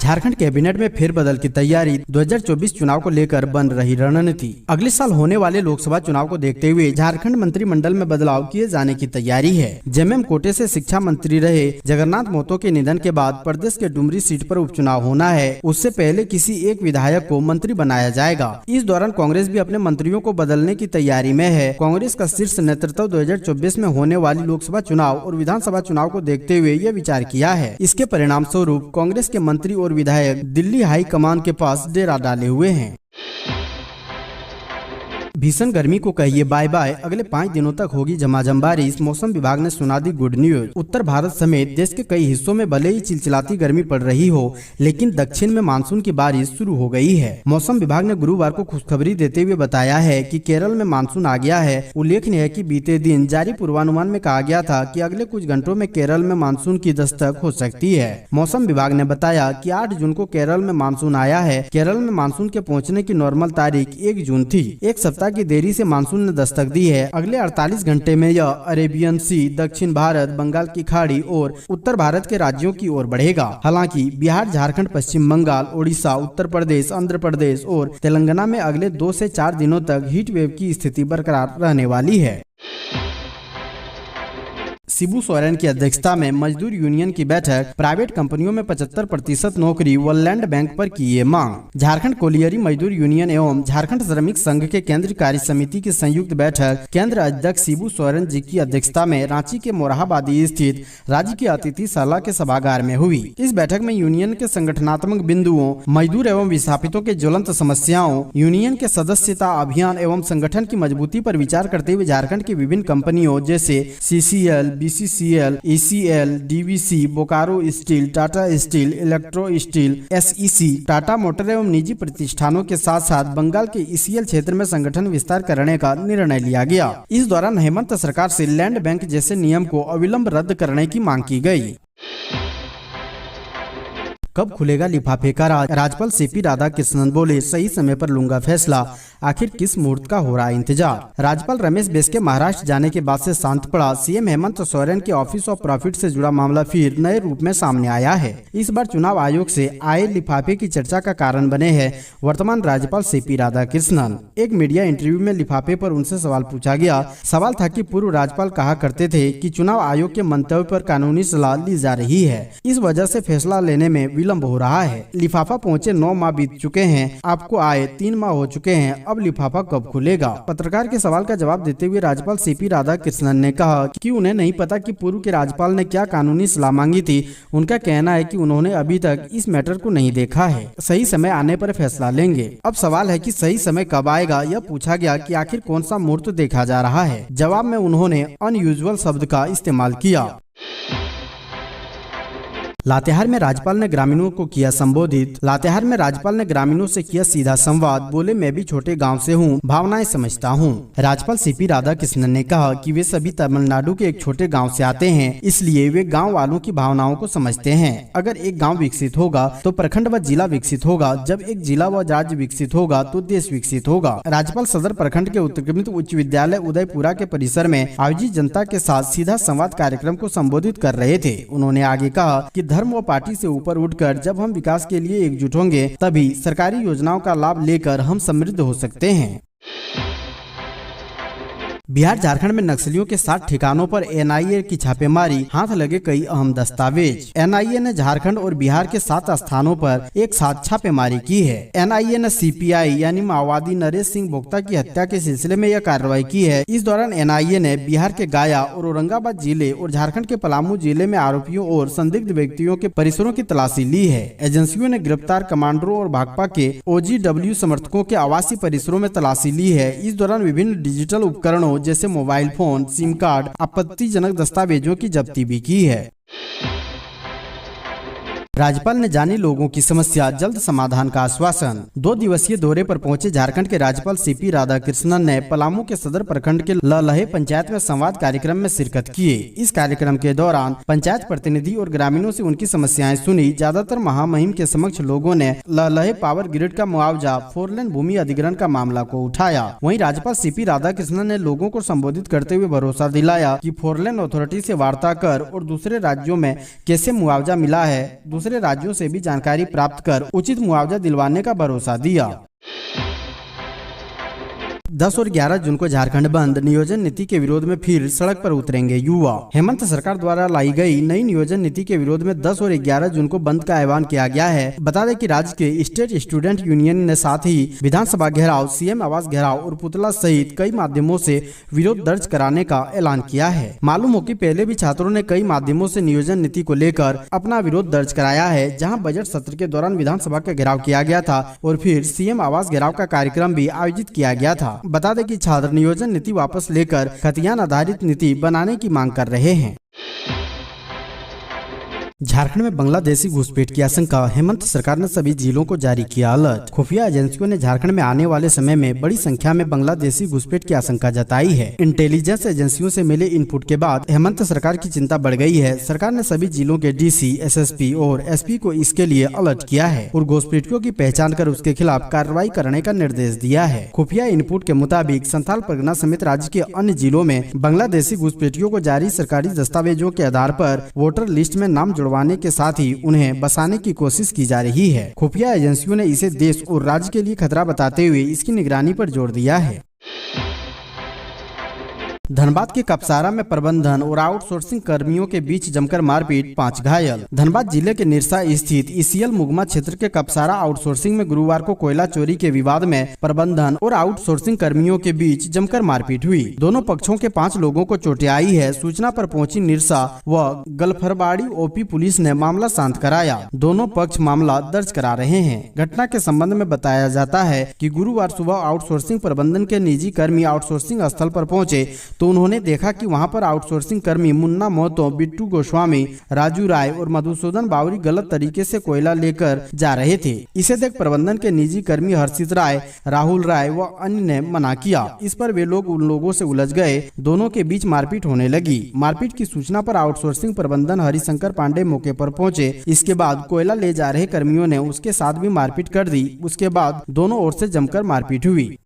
Jharkhand cabinet में फेरबदल की तैयारी, 2024 चुनाव को लेकर बन रही रणनीति। अगले साल होने वाले लोकसभा चुनाव को देखते हुए झारखंड मंत्रिमंडल में बदलाव किए जाने की तैयारी है। जेएमएम कोटे से शिक्षा मंत्री रहे जगन्नाथ महतो के निधन के बाद प्रदेश के डुमरी सीट पर उपचुनाव होना है। उससे पहले किसी एक विधायक को मंत्री बनाया जाएगा। इस दौरान कांग्रेस भी अपने मंत्रियों को बदलने की तैयारी में है। कांग्रेस का शीर्ष नेतृत्व 2024 में होने वाली लोकसभा चुनाव और विधानसभा चुनाव को देखते हुए यह विचार किया है। इसके परिणाम स्वरूप कांग्रेस के मंत्री और विधायक दिल्ली हाई कमान के पास डेरा डाले हुए हैं। भीषण गर्मी को कहिए बाय बाय, अगले 5 दिनों तक होगी झमाझम बारिश। मौसम विभाग ने सुना दी गुड न्यूज। उत्तर भारत समेत देश के कई हिस्सों में भले ही चिलचिलाती गर्मी पड़ रही हो, लेकिन दक्षिण में मानसून की बारिश शुरू हो गई है। मौसम विभाग ने गुरुवार को खुशखबरी देते हुए बताया है कि केरल में मानसून आ गया है। उल्लेखनीय है कि बीते दिन जारी पूर्वानुमान में कहा गया था कि अगले कुछ घंटों में केरल में मानसून की दस्तक हो सकती है। मौसम विभाग ने बताया कि 8 जून को केरल में मानसून आया है। केरल में मानसून के पहुँचने की नॉर्मल तारीख 1 जून थी। एक सप्ताह की देरी से मानसून ने दस्तक दी है। अगले 48 घंटे में यह अरेबियन सी, दक्षिण भारत, बंगाल की खाड़ी और उत्तर भारत के राज्यों की ओर बढ़ेगा। हालांकि बिहार, झारखंड, पश्चिम बंगाल, ओडिशा, उत्तर प्रदेश, आंध्र प्रदेश और तेलंगाना में अगले 2 से 4 दिनों तक हीट वेव की स्थिति बरकरार रहने वाली है। शिबू सोरेन की अध्यक्षता में मजदूर यूनियन की बैठक, प्राइवेट कंपनियों में 75% नौकरी व लैंड बैंक पर की ये मांग। झारखंड कोलियरी मजदूर यूनियन एवं झारखंड श्रमिक संघ के केंद्रीय कार्य समिति की संयुक्त बैठक केंद्र अध्यक्ष शिबू सोरेन जी की अध्यक्षता में रांची के मोरहाबादी स्थित राज्य की अतिथिशाला के सभागार में हुई। इस बैठक में यूनियन के संगठनात्मक बिंदुओं, मजदूर एवं विस्थापितों के ज्वलंत समस्याओं, यूनियन के सदस्यता अभियान एवं संगठन की मजबूती पर विचार करते हुए झारखंड की विभिन्न कंपनियों जैसे CCL, BCCL, ACL, DVC, Bokaro steel, Tata steel, electro steel, SEC, Tata motor एवं निजी प्रतिष्ठानों के साथ साथ बंगाल के ECL क्षेत्र में संगठन विस्तार करने का निर्णय लिया गया। इस दौरान हेमंत सरकार से लैंड बैंक जैसे नियम को अविलंब रद्द करने की मांग की गई। कब खुलेगा लिफाफे का राज, राज्यपाल CP राधाकृष्णन बोले सही समय पर लूंगा फैसला, आखिर किस मुहूर्त का हो रहा है इंतजार। राज्यपाल रमेश बैस के महाराष्ट्र जाने के बाद से शांत पड़ा CM हेमंत सोरेन के ऑफिस ऑफ प्रॉफिट से जुड़ा मामला फिर नए रूप में सामने आया है। इस बार चुनाव आयोग से आए लिफाफे की चर्चा का कारण बने हैं वर्तमान राज्यपाल CP राधाकृष्णन। एक मीडिया इंटरव्यू में लिफाफे पर उनसे सवाल पूछा गया। सवाल था कि पूर्व राज्यपाल कहा करते थे कि चुनाव आयोग के मंतव्य पर कानूनी सलाह ली जा रही है, इस वजह से फैसला लेने में विलम्ब हो रहा है। लिफाफा पहुंचे 9 माह बीत चुके हैं, आपको आए 3 माह हो चुके हैं, अब लिफाफा कब खुलेगा। पत्रकार के सवाल का जवाब देते हुए राज्यपाल CP राधाकृष्णन ने कहा कि उन्हें नहीं पता कि पूर्व के राज्यपाल ने क्या कानूनी सलाह मांगी थी। उनका कहना है कि उन्होंने अभी तक इस मैटर को नहीं देखा है, सही समय आने पर फैसला लेंगे। अब सवाल है कि सही समय कब आएगा। यह पूछा गया कि आखिर कौन सा मुहूर्त देखा जा रहा है। जवाब में उन्होंने अनयूजुअल शब्द का इस्तेमाल किया। लातेहार में राज्यपाल ने ग्रामीणों को किया संबोधित। लातेहार में राज्यपाल ने ग्रामीणों से किया सीधा संवाद। बोले मैं भी छोटे गांव से हूं, भावनाएं समझता हूं। राज्यपाल CP राधाकृष्णन ने कहा कि वे सभी तमिलनाडु के एक छोटे गांव से आते हैं, इसलिए वे गांव वालों की भावनाओं को समझते हैं। अगर एक गांव विकसित होगा तो प्रखंड व जिला विकसित होगा। जब एक जिला व राज्य विकसित होगा तो देश विकसित होगा। राज्यपाल सदर प्रखंड के उत्क्रमित उच्च विद्यालय उदयपुरा के परिसर में आयोजित जनता के साथ सीधा संवाद कार्यक्रम को संबोधित कर रहे थे। उन्होंने आगे कहा कि धर्म व पार्टी से ऊपर उठकर जब हम विकास के लिए एकजुट होंगे तभी सरकारी योजनाओं का लाभ लेकर हम समृद्ध हो सकते हैं। बिहार झारखंड में नक्सलियों के 60 ठिकानों पर NIA की छापेमारी, हाथ लगे कई अहम दस्तावेज। NIA ने झारखंड और बिहार के 7 स्थानों पर एक साथ छापेमारी की है। NIA ने CPI यानी माओवादी नरेश सिंह भोक्ता की हत्या के सिलसिले में यह कार्रवाई की है। इस दौरान NIA ने बिहार के गया और औरंगाबाद जिले और झारखंड के पलामू जिले में आरोपियों और संदिग्ध व्यक्तियों के परिसरों की तलाशी ली है। एजेंसियों ने गिरफ्तार कमांडरों और भाकपा के OGW समर्थकों के आवासीय परिसरों में तलाशी ली है। इस दौरान विभिन्न डिजिटल उपकरणों जैसे मोबाइल फोन, सिम कार्ड, आपत्तिजनक दस्तावेजों की जब्ती भी की है। राज्यपाल ने जानी लोगों की समस्या, जल्द समाधान का आश्वासन। 2 दिवसीय दौरे पर पहुंचे झारखंड के राज्यपाल CP राधाकृष्णन ने पलामू के सदर प्रखंड के ललहे पंचायत में संवाद कार्यक्रम में शिरकत किए। इस कार्यक्रम के दौरान पंचायत प्रतिनिधि और ग्रामीणों से उनकी समस्याएं सुनी। ज्यादातर महामहिम के समक्ष लोगों ने ललहे पावर ग्रिड का मुआवजा, 4 लेन भूमि अधिग्रहण का मामला को उठाया। वहीं राज्यपाल CP राधाकृष्णन ने लोगों को संबोधित करते हुए भरोसा दिलाया कि 4 लेन अथॉरिटी से वार्ता कर और दूसरे राज्यों में कैसे मुआवजा मिला है, दूसरे राज्यों से भी जानकारी प्राप्त कर उचित मुआवजा दिलवाने का भरोसा दिया। 10 और 11 जून को झारखंड बंद, नियोजन नीति के विरोध में फिर सड़क पर उतरेंगे युवा। हेमंत सरकार द्वारा लाई गई नई नियोजन नीति के विरोध में 10 और 11 जून को बंद का ऐलान किया गया है। बता दें कि राज्य के स्टेट स्टूडेंट यूनियन ने साथ ही विधानसभा घेराव, सीएम आवास घेराव और पुतला सहित कई माध्यमों से विरोध दर्ज कराने का ऐलान किया है। मालूम हो कि पहले भी छात्रों ने कई माध्यमों से नियोजन नीति को लेकर अपना विरोध दर्ज कराया है, जहाँ बजट सत्र के दौरान विधानसभा का घेराव किया गया था और फिर सीएम आवास घेराव का कार्यक्रम भी आयोजित किया गया था। बता दें कि छात्र नियोजन नीति वापस लेकर खतियान आधारित नीति बनाने की मांग कर रहे हैं। झारखंड में बांग्लादेशी घुसपैठ की आशंका, हेमंत सरकार ने सभी जिलों को जारी किया अलर्ट। खुफिया एजेंसियों ने झारखंड में आने वाले समय में बड़ी संख्या में बांग्लादेशी घुसपैठ की आशंका जताई है। इंटेलिजेंस एजेंसियों से मिले इनपुट के बाद हेमंत सरकार की चिंता बढ़ गई है। सरकार ने सभी जिलों के डीसी, एसएसपी और एसपी को इसके लिए अलर्ट किया है और घुसपैठियों की पहचान कर उसके खिलाफ कार्रवाई करने का निर्देश दिया है। खुफिया इनपुट के मुताबिक संथाल परगना समेत राज्य के अन्य जिलों में बांग्लादेशी घुसपैठियों को जारी सरकारी दस्तावेजों के आधार पर वोटर लिस्ट में नाम जुड़वाने के साथ ही उन्हें बसाने की कोशिश की जा रही है। खुफिया एजेंसियों ने इसे देश और राज्य के लिए खतरा बताते हुए इसकी निगरानी पर जोर दिया है। धनबाद के कपसारा में प्रबंधन और आउटसोर्सिंग कर्मियों के बीच जमकर मारपीट, 5 घायल। धनबाद जिले के निरसा स्थित ईसीएल मुगमा क्षेत्र के कपसारा आउटसोर्सिंग में गुरुवार को कोयला चोरी के विवाद में प्रबंधन और आउटसोर्सिंग कर्मियों के बीच जमकर मारपीट हुई। दोनों पक्षों के 5 लोगों को चोटें आई है। सूचना पर पहुंची निरसा व गलफरबाड़ी ओपी पुलिस ने मामला शांत कराया। दोनों पक्ष मामला दर्ज करा रहे हैं। घटना के संबंध में बताया जाता है कि गुरुवार सुबह आउटसोर्सिंग प्रबंधन के निजी कर्मी आउटसोर्सिंग स्थल पर पहुंचे तो उन्होंने देखा कि वहां पर आउटसोर्सिंग कर्मी मुन्ना मोहतो, बिट्टू गोस्वामी, राजू राय और मधुसूदन बावरी गलत तरीके से कोयला लेकर जा रहे थे। इसे देख प्रबंधन के निजी कर्मी हर्षित राय, राहुल राय व अन्य ने मना किया। इस पर वे लोग उन लोगों से उलझ गए। दोनों के बीच मारपीट होने लगी। मारपीट की सूचना पर आउटसोर्सिंग प्रबंधन हरिशंकर पांडे मौके पर पहुंचे। इसके बाद कोयला ले जा रहे कर्मियों ने उसके साथ भी मारपीट कर दी। उसके बाद दोनों ओर से जमकर मारपीट हुई।